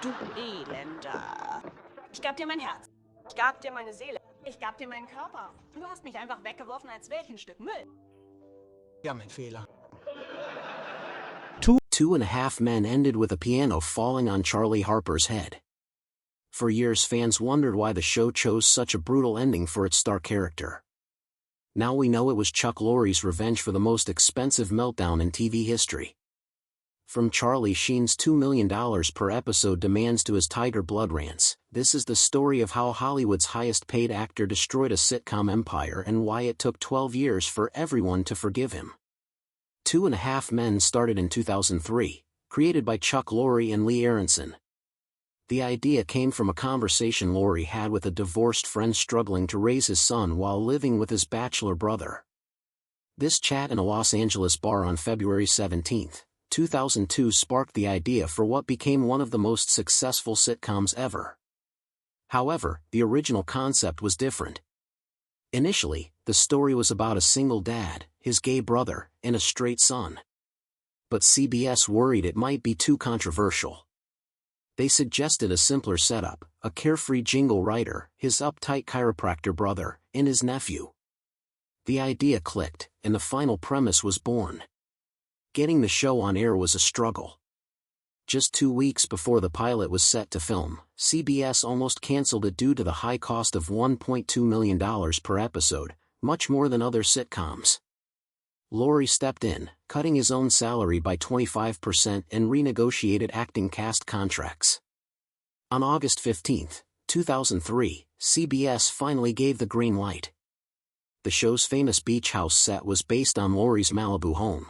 Du Elender. Ich gab dir mein Herz. Ich gab dir meine Seele. Ich gab dir meinen Körper. Und du hast mich einfach weggeworfen, als wäre ich ein Stück Müll. Ja, mein Fehler. 2.5 Men ended with a piano falling on Charlie Harper's head. For years fans wondered why the show chose such a brutal ending for its star character. Now we know it was Chuck Lorre's revenge for the most expensive meltdown in TV history. From Charlie Sheen's $2 million per episode demands to his tiger blood rants, this is the story of how Hollywood's highest-paid actor destroyed a sitcom empire and why it took 12 years for everyone to forgive him. 2.5 Men started in 2003, created by Chuck Lorre and Lee Aronson. The idea came from a conversation Lorre had with a divorced friend struggling to raise his son while living with his bachelor brother. This chat in a Los Angeles bar on February 17, 2002 sparked the idea for what became one of the most successful sitcoms ever. However, the original concept was different. Initially, the story was about a single dad, his gay brother, and a straight son. But CBS worried it might be too controversial. They suggested a simpler setup: a carefree jingle writer, his uptight chiropractor brother, and his nephew. The idea clicked, and the final premise was born. Getting the show on air was a struggle. Just 2 weeks before the pilot was set to film, CBS almost canceled it due to the high cost of $1.2 million per episode, much more than other sitcoms. Lorre stepped in, cutting his own salary by 25% and renegotiated acting cast contracts. On August 15, 2003, CBS finally gave the green light. The show's famous beach house set was based on Lorre's Malibu home.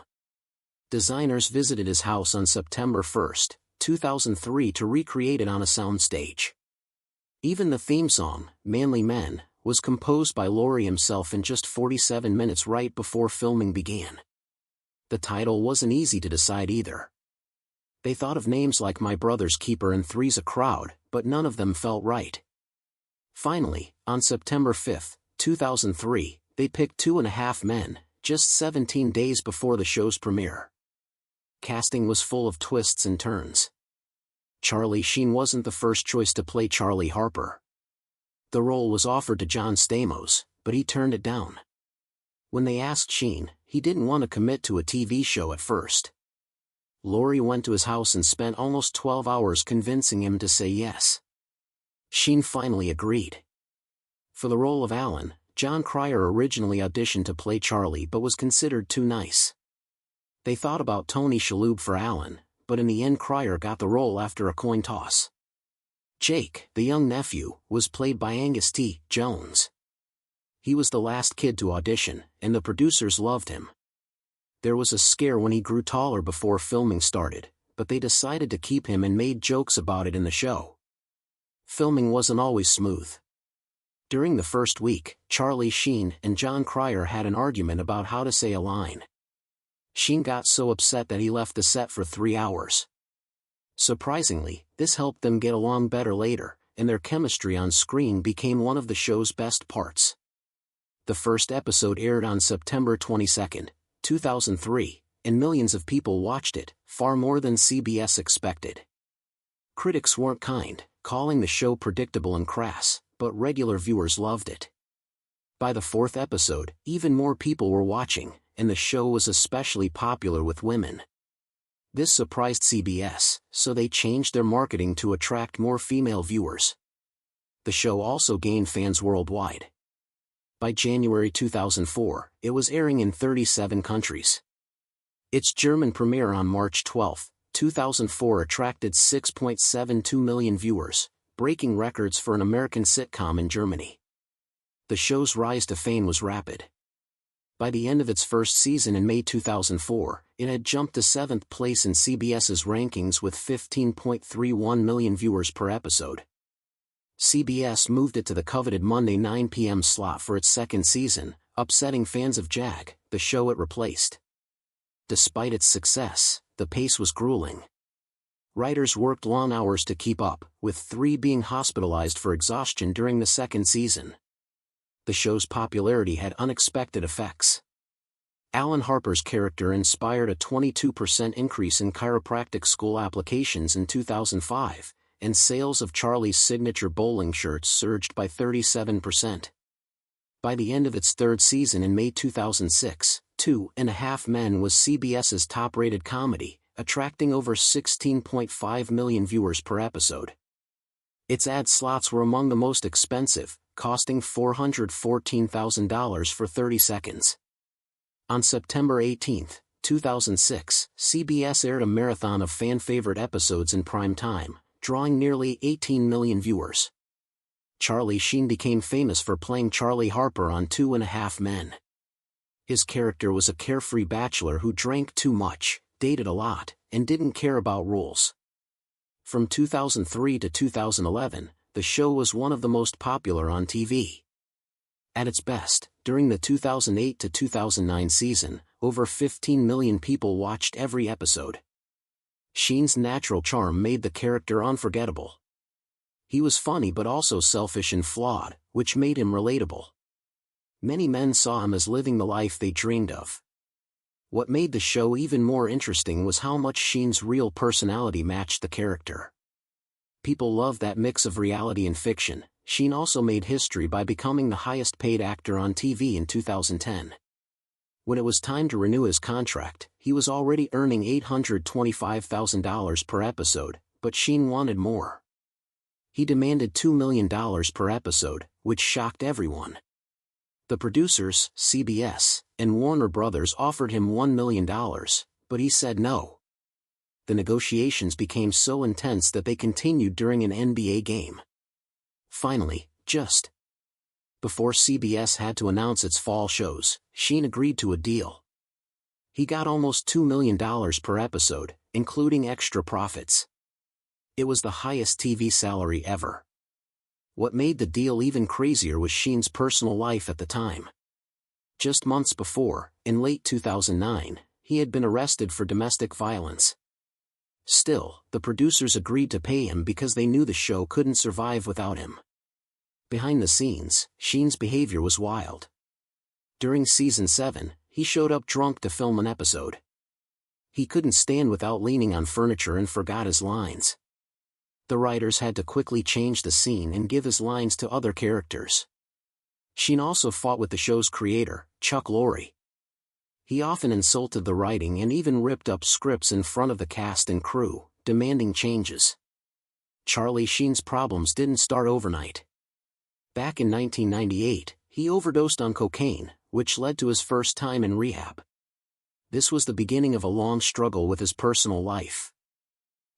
Designers visited his house on September 1, 2003 to recreate it on a soundstage. Even the theme song, Manly Men, was composed by Lorre himself in just 47 minutes right before filming began. The title wasn't easy to decide either. They thought of names like My Brother's Keeper and Three's a Crowd, but none of them felt right. Finally, on September 5, 2003, they picked 2.5 Men, just 17 days before the show's premiere. Casting was full of twists and turns. Charlie Sheen wasn't the first choice to play Charlie Harper. The role was offered to John Stamos, but he turned it down. When they asked Sheen, he didn't want to commit to a TV show at first. Lorre went to his house and spent almost 12 hours convincing him to say yes. Sheen finally agreed. For the role of Alan, Jon Cryer originally auditioned to play Charlie but was considered too nice. They thought about Tony Shalhoub for Alan, but in the end Cryer got the role after a coin toss. Jake, the young nephew, was played by Angus T. Jones. He was the last kid to audition, and the producers loved him. There was a scare when he grew taller before filming started, but they decided to keep him and made jokes about it in the show. Filming wasn't always smooth. During the first week, Charlie Sheen and Jon Cryer had an argument about how to say a line. Sheen got so upset that he left the set for 3 hours. Surprisingly, this helped them get along better later, and their chemistry on screen became one of the show's best parts. The first episode aired on September 22, 2003, and millions of people watched it, far more than CBS expected. Critics weren't kind, calling the show predictable and crass, but regular viewers loved it. By the 4th episode, even more people were watching, and the show was especially popular with women. This surprised CBS, so they changed their marketing to attract more female viewers. The show also gained fans worldwide. By January 2004, it was airing in 37 countries. Its German premiere on March 12, 2004 attracted 6.72 million viewers, breaking records for an American sitcom in Germany. The show's rise to fame was rapid. By the end of its first season in May 2004, it had jumped to 7th place in CBS's rankings with 15.31 million viewers per episode. CBS moved it to the coveted Monday 9 p.m. slot for its second season, upsetting fans of JAG, the show it replaced. Despite its success, the pace was grueling. Writers worked long hours to keep up, with 3 being hospitalized for exhaustion during the second season. The show's popularity had unexpected effects. Alan Harper's character inspired a 22% increase in chiropractic school applications in 2005, and sales of Charlie's signature bowling shirts surged by 37%. By the end of its third season in May 2006, 2.5 Men was CBS's top-rated comedy, attracting over 16.5 million viewers per episode. Its ad slots were among the most expensive, costing $414,000 for 30 seconds. On September 18, 2006, CBS aired a marathon of fan-favorite episodes in prime time, drawing nearly 18 million viewers. Charlie Sheen became famous for playing Charlie Harper on 2.5 Men. His character was a carefree bachelor who drank too much, dated a lot, and didn't care about rules. From 2003 to 2011, the show was one of the most popular on TV. At its best, during the 2008 to 2009 season, over 15 million people watched every episode. Sheen's natural charm made the character unforgettable. He was funny but also selfish and flawed, which made him relatable. Many men saw him as living the life they dreamed of. What made the show even more interesting was how much Sheen's real personality matched the character. People loved that mix of reality and fiction. Sheen also made history by becoming the highest-paid actor on TV in 2010. When it was time to renew his contract, he was already earning $825,000 per episode, but Sheen wanted more. He demanded $2 million per episode, which shocked everyone. The producers, CBS, and Warner Brothers offered him $1 million, but he said no. The negotiations became so intense that they continued during an NBA game. Finally, just before CBS had to announce its fall shows, Sheen agreed to a deal. He got almost $2 million per episode, including extra profits. It was the highest TV salary ever. What made the deal even crazier was Sheen's personal life at the time. Just months before, in late 2009, he had been arrested for domestic violence. Still, the producers agreed to pay him because they knew the show couldn't survive without him. Behind the scenes, Sheen's behavior was wild. During season 7, he showed up drunk to film an episode. He couldn't stand without leaning on furniture and forgot his lines. The writers had to quickly change the scene and give his lines to other characters. Sheen also fought with the show's creator, Chuck Lorre. He often insulted the writing and even ripped up scripts in front of the cast and crew, demanding changes. Charlie Sheen's problems didn't start overnight. Back in 1998, he overdosed on cocaine, which led to his first time in rehab. This was the beginning of a long struggle with his personal life.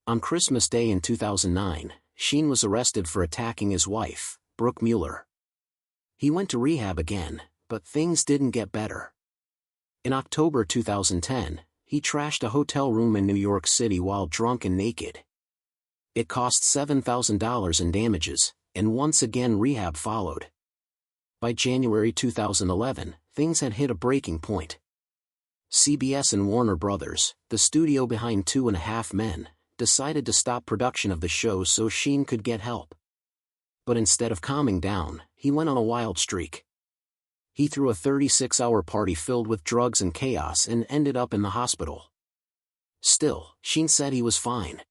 On Christmas Day in 2009, Sheen was arrested for attacking his wife, Brooke Mueller. He went to rehab again, but things didn't get better. In October 2010, he trashed a hotel room in New York City while drunk and naked. It cost $7,000 in damages, and once again rehab followed. By January 2011, things had hit a breaking point. CBS and Warner Brothers, the studio behind 2.5 Men, decided to stop production of the show so Sheen could get help. But instead of calming down, he went on a wild streak. He threw a 36-hour party filled with drugs and chaos and ended up in the hospital. Still, Sheen said he was fine.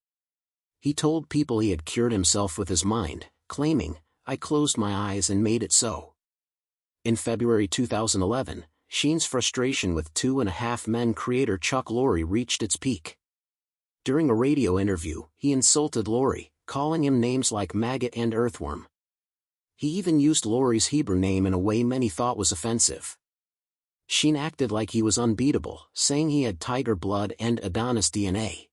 He told people he had cured himself with his mind, claiming, "I closed my eyes and made it so." In February 2011, Sheen's frustration with 2.5 Men creator Chuck Lorre reached its peak. During a radio interview, he insulted Lorre, calling him names like maggot and earthworm. He even used Lorre's Hebrew name in a way many thought was offensive. Sheen acted like he was unbeatable, saying he had tiger blood and Adonis DNA.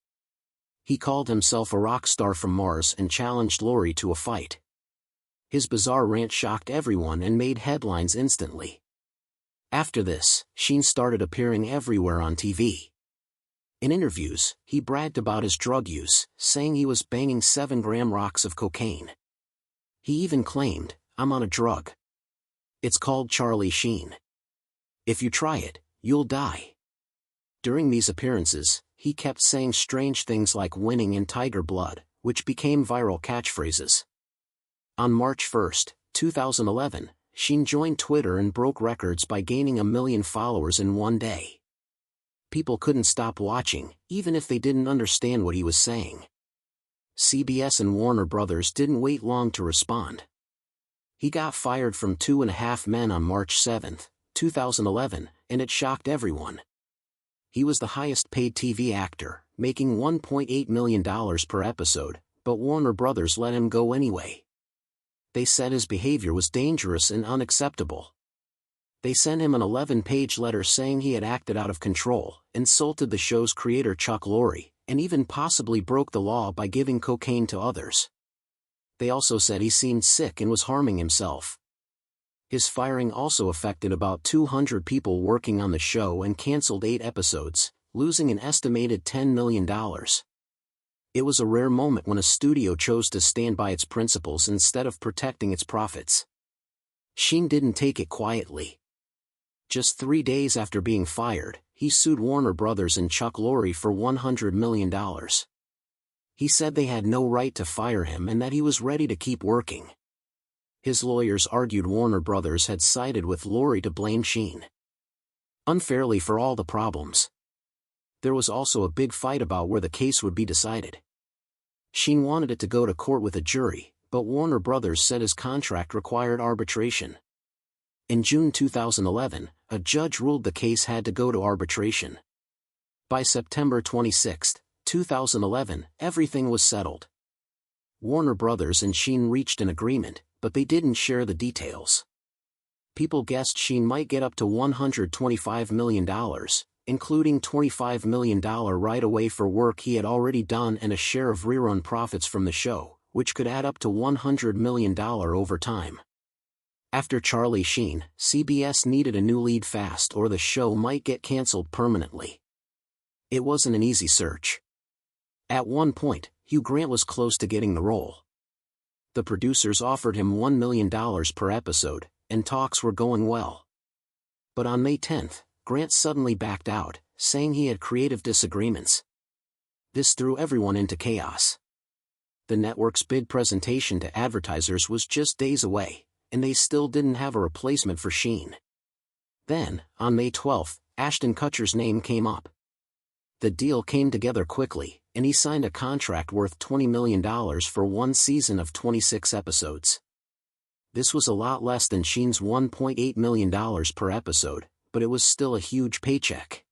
He called himself a rock star from Mars and challenged Lorre to a fight. His bizarre rant shocked everyone and made headlines instantly. After this, Sheen started appearing everywhere on TV. In interviews, he bragged about his drug use, saying he was banging 7-gram rocks of cocaine. He even claimed, "I'm on a drug. It's called Charlie Sheen. If you try it, you'll die." During these appearances, he kept saying strange things like winning and tiger blood, which became viral catchphrases. On March 1, 2011, Sheen joined Twitter and broke records by gaining 1 million followers in one day. People couldn't stop watching, even if they didn't understand what he was saying. CBS and Warner Brothers didn't wait long to respond. He got fired from 2.5 Men on March 7, 2011, and it shocked everyone. He was the highest-paid TV actor, making $1.8 million per episode, but Warner Brothers let him go anyway. They said his behavior was dangerous and unacceptable. They sent him an 11-page letter saying he had acted out of control, insulted the show's creator Chuck Lorre, and even possibly broke the law by giving cocaine to others. They also said he seemed sick and was harming himself. His firing also affected about 200 people working on the show and canceled 8 episodes, losing an estimated $10 million. It was a rare moment when a studio chose to stand by its principles instead of protecting its profits. Sheen didn't take it quietly. Just 3 days after being fired, he sued Warner Brothers and Chuck Lorre for $100 million. He said they had no right to fire him and that he was ready to keep working. His lawyers argued Warner Brothers had sided with Lorre to blame Sheen unfairly for all the problems. There was also a big fight about where the case would be decided. Sheen wanted it to go to court with a jury, but Warner Brothers said his contract required arbitration. In June 2011, a judge ruled the case had to go to arbitration. By September 26, 2011, everything was settled. Warner Brothers and Sheen reached an agreement, but they didn't share the details. People guessed Sheen might get up to $125 million, including $25 million right away for work he had already done and a share of rerun profits from the show, which could add up to $100 million over time. After Charlie Sheen, CBS needed a new lead fast or the show might get canceled permanently. It wasn't an easy search. At one point, Hugh Grant was close to getting the role. The producers offered him $1 million per episode, and talks were going well. But on May 10, Grant suddenly backed out, saying he had creative disagreements. This threw everyone into chaos. The network's bid presentation to advertisers was just days away, and they still didn't have a replacement for Sheen. Then, on May 12, Ashton Kutcher's name came up. The deal came together quickly, and he signed a contract worth $20 million for one season of 26 episodes. This was a lot less than Sheen's $1.8 million per episode, but it was still a huge paycheck.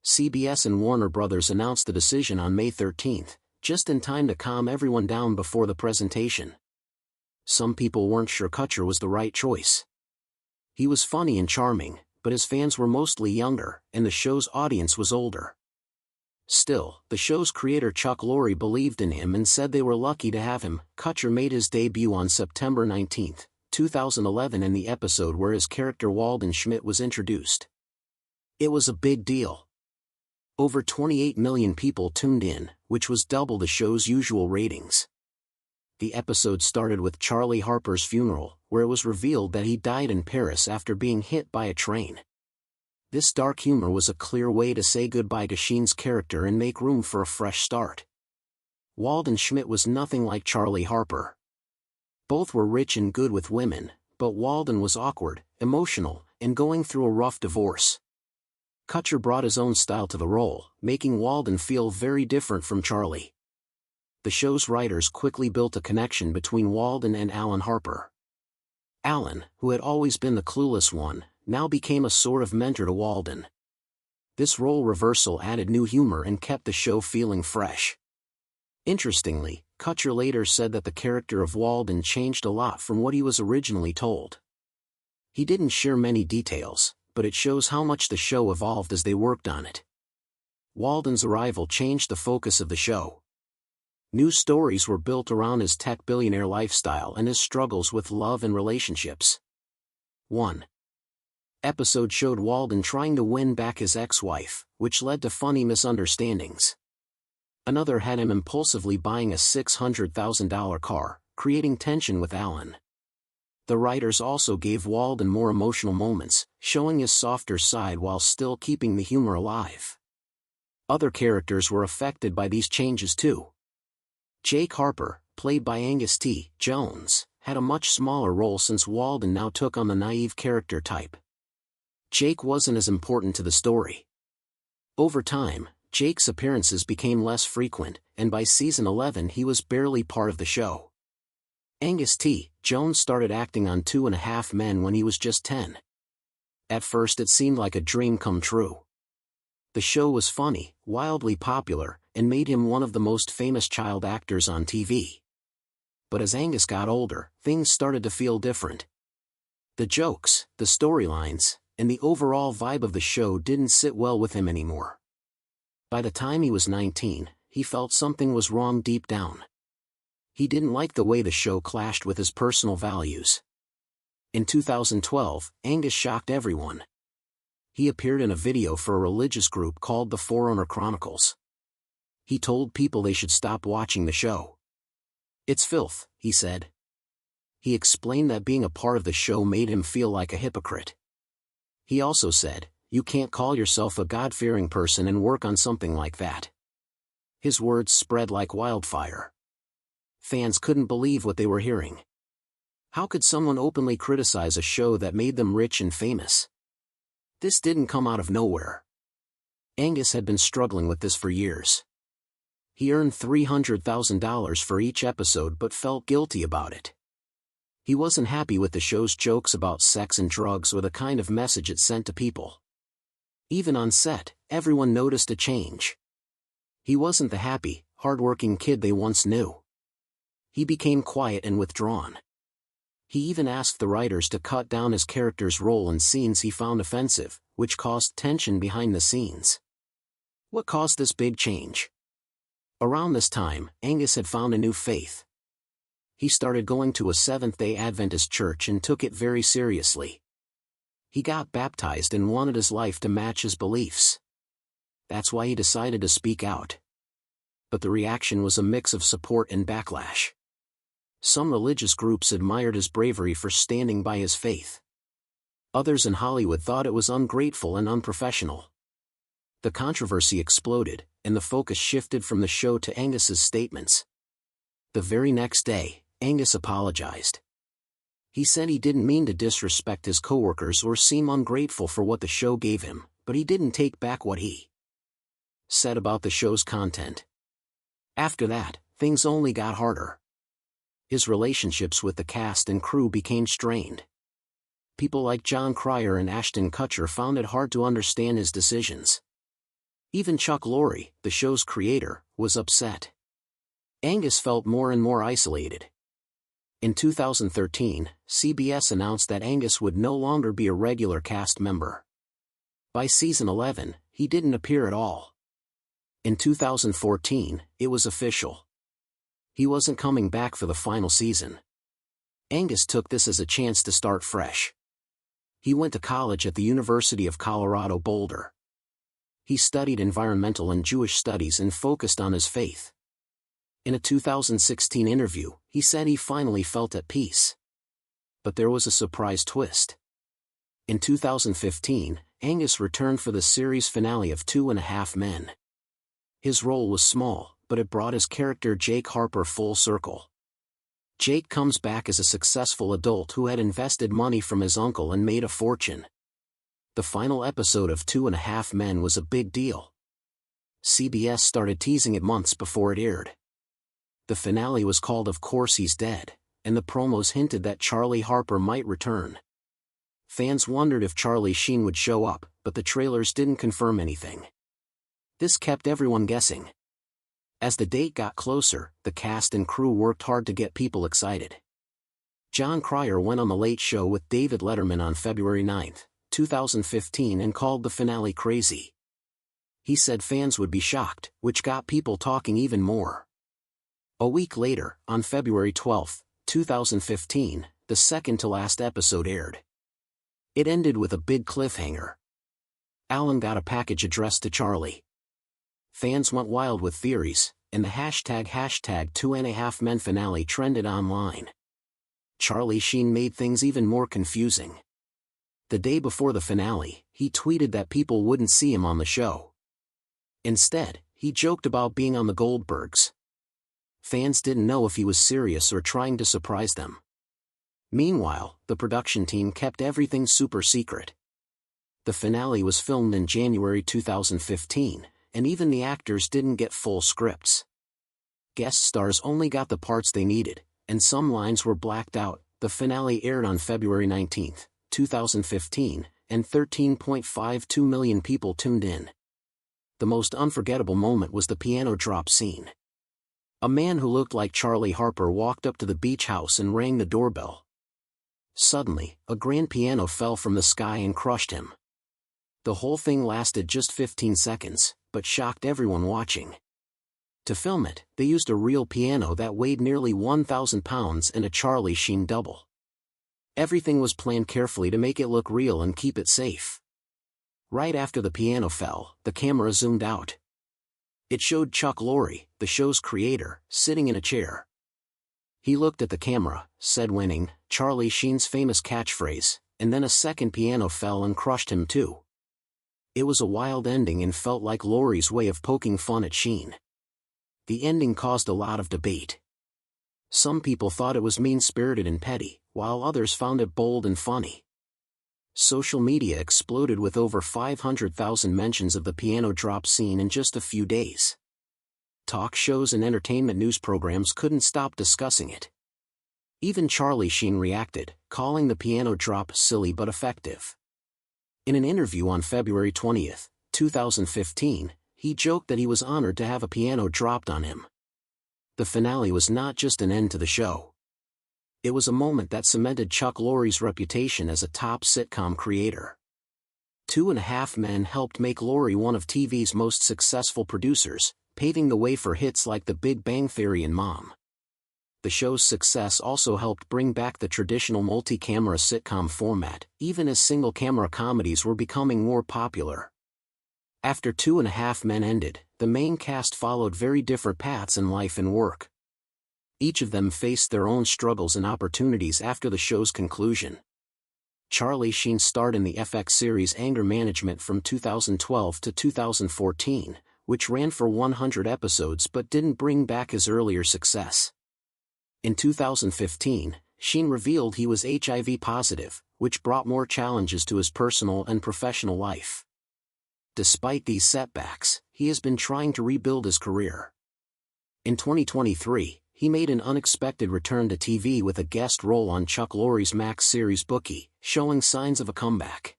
CBS and Warner Brothers announced the decision on May 13, just in time to calm everyone down before the presentation. Some people weren't sure Kutcher was the right choice. He was funny and charming, but his fans were mostly younger, and the show's audience was older. Still, the show's creator Chuck Lorre believed in him and said they were lucky to have him. Kutcher made his debut on September 19, 2011 in the episode where his character Walden Schmidt was introduced. It was a big deal. Over 28 million people tuned in, which was double the show's usual ratings. The episode started with Charlie Harper's funeral, where it was revealed that he died in Paris after being hit by a train. This dark humor was a clear way to say goodbye to Sheen's character and make room for a fresh start. Walden Schmidt was nothing like Charlie Harper. Both were rich and good with women, but Walden was awkward, emotional, and going through a rough divorce. Kutcher brought his own style to the role, making Walden feel very different from Charlie. The show's writers quickly built a connection between Walden and Alan Harper. Alan, who had always been the clueless one, now became a sort of mentor to Walden. This role reversal added new humor and kept the show feeling fresh. Interestingly, Kutcher later said that the character of Walden changed a lot from what he was originally told. He didn't share many details, but it shows how much the show evolved as they worked on it. Walden's arrival changed the focus of the show. New stories were built around his tech billionaire lifestyle and his struggles with love and relationships. 1 episode showed Walden trying to win back his ex-wife, which led to funny misunderstandings. Another had him impulsively buying a $600,000 car, creating tension with Alan. The writers also gave Walden more emotional moments, showing his softer side while still keeping the humor alive. Other characters were affected by these changes too. Jake Harper, played by Angus T. Jones, had a much smaller role since Walden now took on the naive character type. Jake wasn't as important to the story. Over time, Jake's appearances became less frequent, and by season 11 he was barely part of the show. Angus T. Jones started acting on 2.5 Men when he was just 10. At first it seemed like a dream come true. The show was funny, wildly popular, and made him one of the most famous child actors on TV. But as Angus got older, things started to feel different. The jokes, the storylines, and the overall vibe of the show didn't sit well with him anymore. By the time he was 19, he felt something was wrong deep down. He didn't like the way the show clashed with his personal values. In 2012, Angus shocked everyone. He appeared in a video for a religious group called the Forerunner Chronicles. He told people they should stop watching the show. "It's filth," he said. He explained that being a part of the show made him feel like a hypocrite. He also said, "You can't call yourself a God-fearing person and work on something like that." His words spread like wildfire. Fans couldn't believe what they were hearing. How could someone openly criticize a show that made them rich and famous? This didn't come out of nowhere. Angus had been struggling with this for years. He earned $300,000 for each episode but felt guilty about it. He wasn't happy with the show's jokes about sex and drugs or the kind of message it sent to people. Even on set, everyone noticed a change. He wasn't the happy, hard-working kid they once knew. He became quiet and withdrawn. He even asked the writers to cut down his character's role in scenes he found offensive, which caused tension behind the scenes. What caused this big change? Around this time, Angus had found a new faith. He started going to a Seventh-day Adventist church and took it very seriously. He got baptized and wanted his life to match his beliefs. That's why he decided to speak out. But the reaction was a mix of support and backlash. Some religious groups admired his bravery for standing by his faith. Others in Hollywood thought it was ungrateful and unprofessional. The controversy exploded, and the focus shifted from the show to Angus's statements. The very next day, Angus apologized. He said he didn't mean to disrespect his coworkers or seem ungrateful for what the show gave him, but he didn't take back what he said about the show's content. After that, things only got harder. His relationships with the cast and crew became strained. People like Jon Cryer and Ashton Kutcher found it hard to understand his decisions. Even Chuck Lorre, the show's creator, was upset. Angus felt more and more isolated. In 2013, CBS announced that Angus would no longer be a regular cast member. By season 11, he didn't appear at all. In 2014, it was official. He wasn't coming back for the final season. Angus took this as a chance to start fresh. He went to college at the University of Colorado Boulder. He studied environmental and Jewish studies and focused on his faith. In a 2016 interview, he said he finally felt at peace. But there was a surprise twist. In 2015, Angus returned for the series finale of 2.5 Men. His role was small, but it brought his character Jake Harper full circle. Jake comes back as a successful adult who had invested money from his uncle and made a fortune. The final episode of 2.5 Men was a big deal. CBS started teasing it months before it aired. The finale was called Of Course He's Dead, and the promos hinted that Charlie Harper might return. Fans wondered if Charlie Sheen would show up, but the trailers didn't confirm anything. This kept everyone guessing. As the date got closer, the cast and crew worked hard to get people excited. Jon Cryer went on The Late Show with David Letterman on February 9, 2015 and called the finale crazy. He said fans would be shocked, which got people talking even more. A week later, on February 12, 2015, the second-to-last episode aired. It ended with a big cliffhanger. Alan got a package addressed to Charlie. Fans went wild with theories, and the hashtag 2.5 Men finale trended online. Charlie Sheen made things even more confusing. The day before the finale, he tweeted that people wouldn't see him on the show. Instead, he joked about being on the Goldbergs. Fans didn't know if he was serious or trying to surprise them. Meanwhile, the production team kept everything super secret. The finale was filmed in January 2015, and even the actors didn't get full scripts. Guest stars only got the parts they needed, and some lines were blacked out. The finale aired on February 19, 2015, and 13.52 million people tuned in. The most unforgettable moment was the piano drop scene. A man who looked like Charlie Harper walked up to the beach house and rang the doorbell. Suddenly, a grand piano fell from the sky and crushed him. The whole thing lasted just 15 seconds, but shocked everyone watching. To film it, they used a real piano that weighed nearly 1,000 pounds and a Charlie Sheen double. Everything was planned carefully to make it look real and keep it safe. Right after the piano fell, the camera zoomed out. It showed Chuck Lorre, the show's creator, sitting in a chair. He looked at the camera, said winning, Charlie Sheen's famous catchphrase, and then a second piano fell and crushed him too. It was a wild ending and felt like Lorre's way of poking fun at Sheen. The ending caused a lot of debate. Some people thought it was mean-spirited and petty, while others found it bold and funny. Social media exploded with over 500,000 mentions of the piano drop scene in just a few days. Talk shows and entertainment news programs couldn't stop discussing it. Even Charlie Sheen reacted, calling the piano drop silly but effective. In an interview on February 20, 2015, he joked that he was honored to have a piano dropped on him. The finale was not just an end to the show. It was a moment that cemented Chuck Lorre's reputation as a top sitcom creator. 2.5 Men helped make Lorre one of TV's most successful producers, paving the way for hits like The Big Bang Theory and Mom. The show's success also helped bring back the traditional multi-camera sitcom format, even as single-camera comedies were becoming more popular. After 2.5 Men ended, the main cast followed very different paths in life and work. Each of them faced their own struggles and opportunities after the show's conclusion. Charlie Sheen starred in the FX series Anger Management from 2012 to 2014, which ran for 100 episodes but didn't bring back his earlier success. In 2015, Sheen revealed he was HIV positive, which brought more challenges to his personal and professional life. Despite these setbacks, he has been trying to rebuild his career. In 2023, he made an unexpected return to TV with a guest role on Chuck Lorre's Max series Bookie, showing signs of a comeback.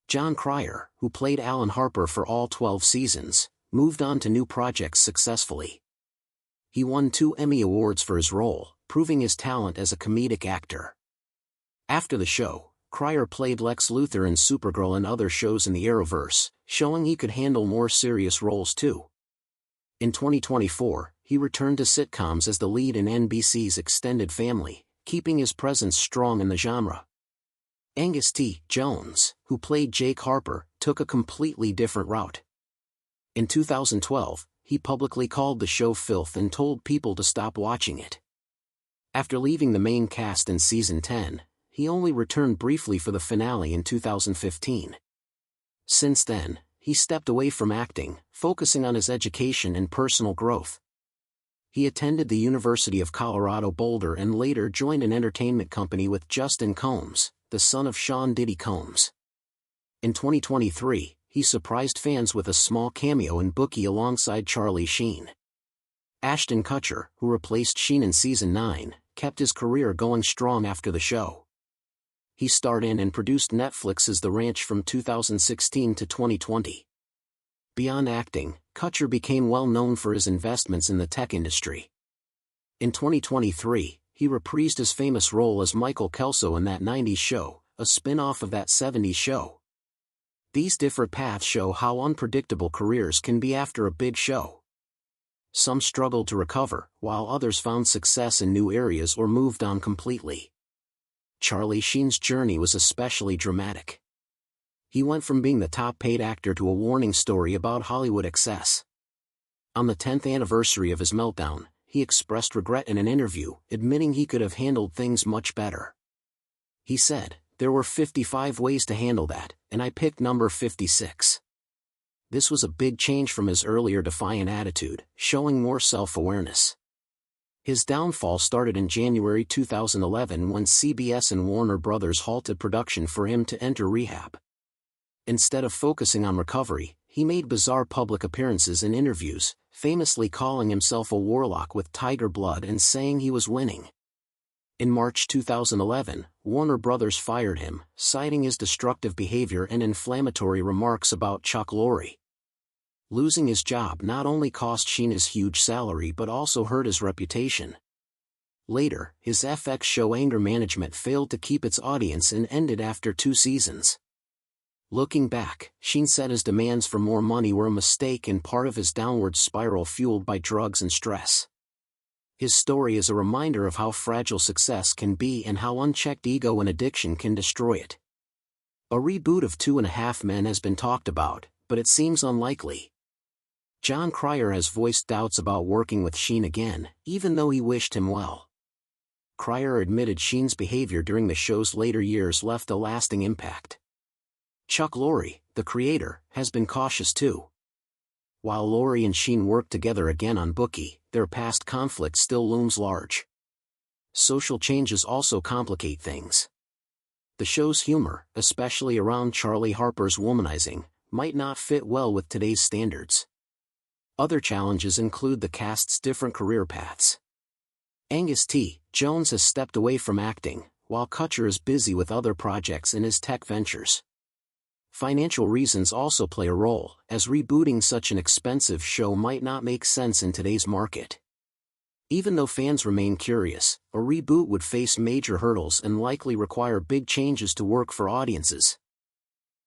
Jon Cryer, who played Alan Harper for all 12 seasons, moved on to new projects successfully. He won 2 Emmy Awards for his role, proving his talent as a comedic actor. After the show, Cryer played Lex Luthor in Supergirl and other shows in the Arrowverse, showing he could handle more serious roles too. In 2024, he returned to sitcoms as the lead in NBC's Extended Family, keeping his presence strong in the genre. Angus T. Jones, who played Jake Harper, took a completely different route. In 2012, he publicly called the show filth and told people to stop watching it. After leaving the main cast in season 10, he only returned briefly for the finale in 2015. Since then, he stepped away from acting, focusing on his education and personal growth. He attended the University of Colorado Boulder and later joined an entertainment company with Justin Combs, the son of Sean Diddy Combs. In 2023, he surprised fans with a small cameo in Bookie alongside Charlie Sheen. Ashton Kutcher, who replaced Sheen in season 9, kept his career going strong after the show. He starred in and produced Netflix's The Ranch from 2016 to 2020. Beyond acting, Kutcher became well known for his investments in the tech industry. In 2023, he reprised his famous role as Michael Kelso in That 90s Show, a spin-off of That 70s Show. These different paths show how unpredictable careers can be after a big show. Some struggled to recover, while others found success in new areas or moved on completely. Charlie Sheen's journey was especially dramatic. He went from being the top-paid actor to a warning story about Hollywood excess. On the 10th anniversary of his meltdown, he expressed regret in an interview, admitting he could have handled things much better. He said, "There were 55 ways to handle that, and I picked number 56. This was a big change from his earlier defiant attitude, showing more self-awareness. His downfall started in January 2011 when CBS and Warner Brothers halted production for him to enter rehab. Instead of focusing on recovery, he made bizarre public appearances and interviews, famously calling himself a warlock with tiger blood and saying he was winning. In March 2011, Warner Brothers fired him, citing his destructive behavior and inflammatory remarks about Chuck Lorre. Losing his job not only cost Sheen his huge salary but also hurt his reputation. Later, his FX show Anger Management failed to keep its audience and ended after 2 seasons. Looking back, Sheen said his demands for more money were a mistake and part of his downward spiral fueled by drugs and stress. His story is a reminder of how fragile success can be and how unchecked ego and addiction can destroy it. A reboot of 2.5 Men has been talked about, but it seems unlikely. Jon Cryer has voiced doubts about working with Sheen again, even though he wished him well. Cryer admitted Sheen's behavior during the show's later years left a lasting impact. Chuck Lorre, the creator, has been cautious too. While Lorre and Sheen work together again on Bookie, their past conflict still looms large. Social changes also complicate things. The show's humor, especially around Charlie Harper's womanizing, might not fit well with today's standards. Other challenges include the cast's different career paths. Angus T. Jones has stepped away from acting, while Kutcher is busy with other projects in his tech ventures. Financial reasons also play a role, as rebooting such an expensive show might not make sense in today's market. Even though fans remain curious, a reboot would face major hurdles and likely require big changes to work for audiences.